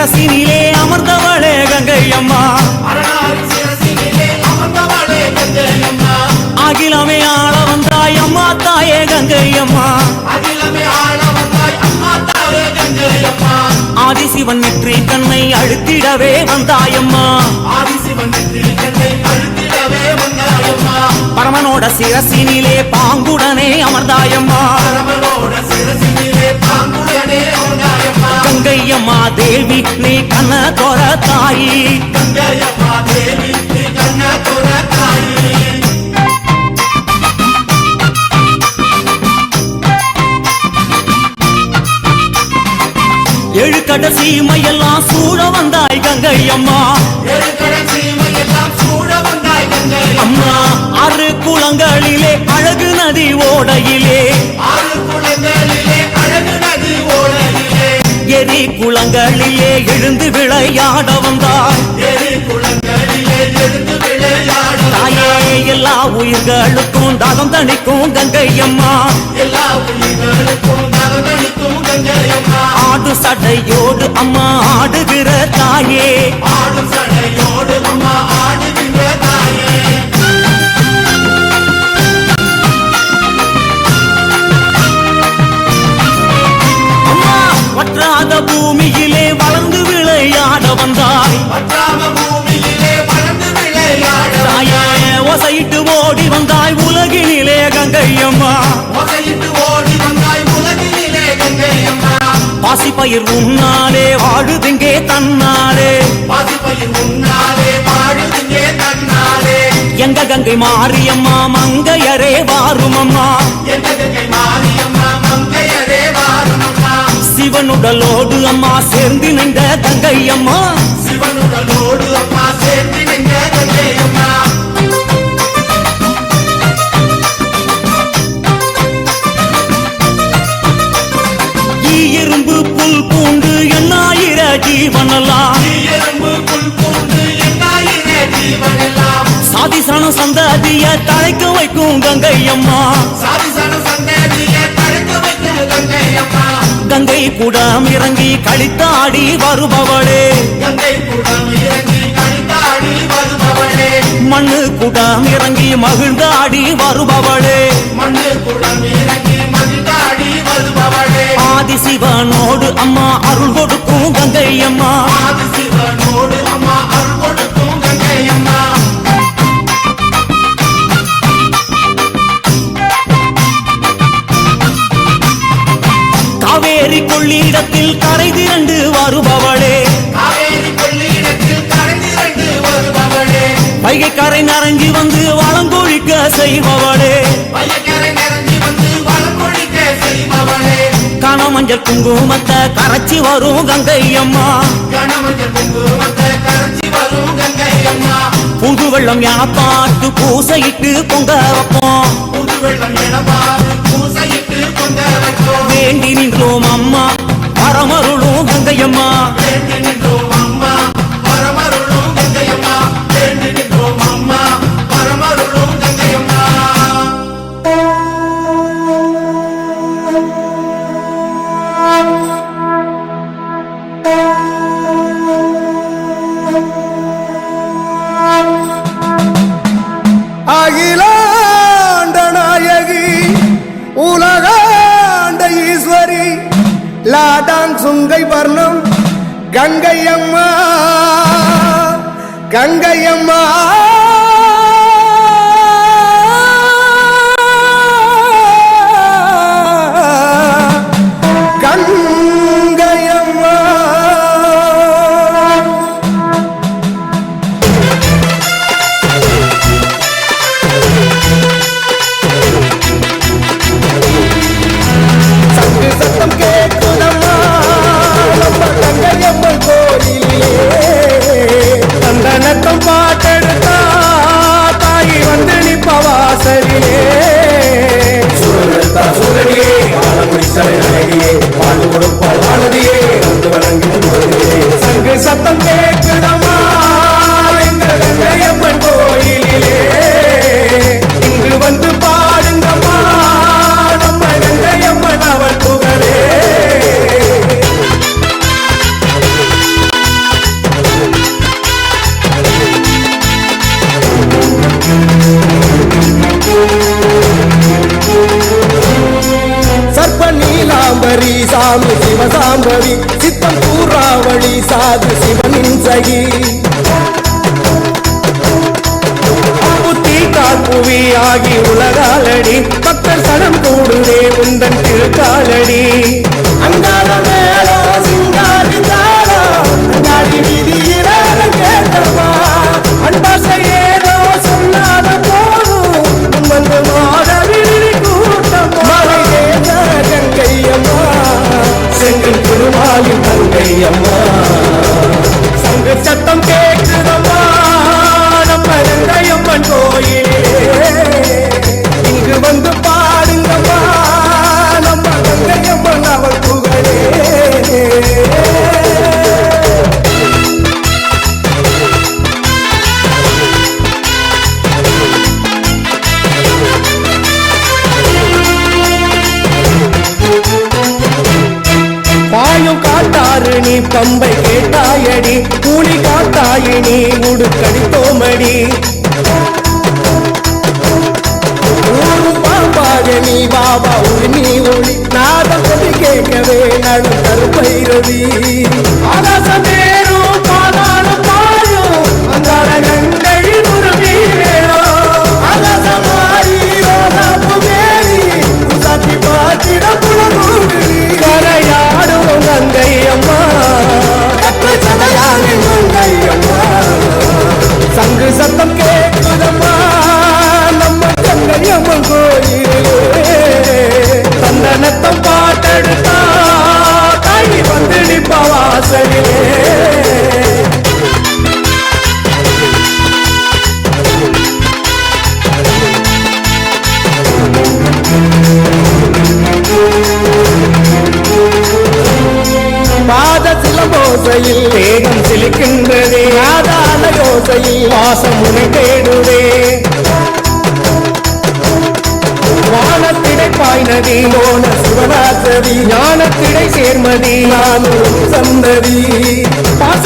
சிரசினிலே அமர்ந்தவளே கங்கையம்மா அகிலமே ஆள வந்தாய் அம்மா தாயே கங்கையம்மா ஆதிசிவன் நெற்றி கண்ணை அழுத்திடவே வந்தாயம்மா பரமனோட சிரசினிலே பாங்குடனே அமர்ந்தாயம்மா கங்கையம்மா தேவி நீ கண்ண தோர தாயி ஏழு கட சீமையெல்லாம் சூழ வந்தாய் கங்கையம்மா அம்மா ஆறு குளங்களிலே அழகு நதி ஓடையிலே எரி குளங்களிலே எழுந்து விளையாட வந்தாய் தாயே எல்லா உயிர்களுக்கும் தாகம் தணிக்கும் கங்கையம்மா ஆடு சடையோடு அம்மா ஆடுகிற தாயே அம்மா வற்றாத பூமியிலே வளர்ந்து விளையாட வந்தாய் தாயே ஓசையிட்டு ஓடி வந்தாய் உலகினிலே கங்கையம்மா பாசிப்பயிர் உன்னாலே வாழுதுங்கே தன்னாலே எங்க கங்கை மாரியம்மா மங்கையரே வாருமம்மா சிவனுடலோடு அம்மா சேர்ந்து நின்ற கங்கையம்மா இரும்பு புல் பூண்டு எண்ணாயிர ஜீவனெல்லாம் சாதிசன சந்ததிய தழைக்க வைக்கும் கங்கையம்மா கங்கை குடம் இறங்கி கழித்தாடி வருபவளே மண்ணு குடம் இறங்கி மகிழ்ந்தாடி வருபவளே ஆதிசிவனோடு அம்மா அருள் கொடுக்கும் கங்கையம்மா காவேரி கொள்ளிடத்தில் கரை திரண்டு வருபவளே வைகை கரை நரங்கி வந்து வளங்கொழிக்க செய்பவளே கனமஞ்சள் குங்குமத்தை கரைச்சி வரும் கங்கையம்மா புது வெள்ளம் என பார்த்து பூசையிட்டு பொங்க வைப்போம் வேண்டி நின்றோம் அம்மா பரமருளும் கங்கையம்மா அகிலாண்ட நாயகி உலகாண்ட ஈஸ்வரி லாடான் சுங்கை வர்ணம் கங்கையம்மா கங்கையம்மா கோயிலே தந்தனத்தம் பாட்டெடுத்தா சித்தம் கூறாவளி சாது சிவனின் சகி புத்தி காப்புவி ஆகி உலகாலடி பக்தர் சனம் கூடுதே உந்தன் திருக்காலடி அங்கார மேளோ சிங்காரி தாளோ அங்காடி வீதியில கேட்டவா அன்பாசை ஏதோ சொல்லாத போதும் வந்து மாதவிழி கூட்டம் மலை தேச கங்கையம்மா செங்கல் திருமாலின் தங்கையம்மா சங்கு சத்தம் கேட்குதம்மா நம்ம கங்கையம்மன் கோயிலே இங்கு வந்து பாடுங்கம்மா நம்ம கங்கையம்மன் அவள் புகழே பாயும் காட்டாறு நீ பம்பை கேட்டாயடி கூலி காத்தாயினி உடுக்கடி தோமடி ஊரும் பாம்பாக நீ பாபா உரிமை ஒளி நாதம் சொல்லி கேட்கவே நடு கருப்பைரவி ஆகாசமேரும் பாதாளம் பாயும் அங்கார கங்கை உருவி வேணும் ஆகாசமாரி ரோசாப்பு மேரி உசாத்தி பாத்திட புலமூடி கரையாடும் கங்கை அம்மா கற்ற சதையான மங்கையம்மா சங்கு சத்தம் கேட்குதம்மா நம்ம கங்கையம்மன் கோயிலே சந்தனத்தம் பாட்டெடுத்தா தாய் வந்து நிப்ப வாசலிலே பாத சிலம்போசையில் வேகம் சிலிக்கின்றதே ஆதார யோசையில் வாசம் உனை தேடுதே வானத்திடை பாய்நதி போன சிவனாசவி ஞானத்திடை சேர்மதி நானும் சந்ததி பாச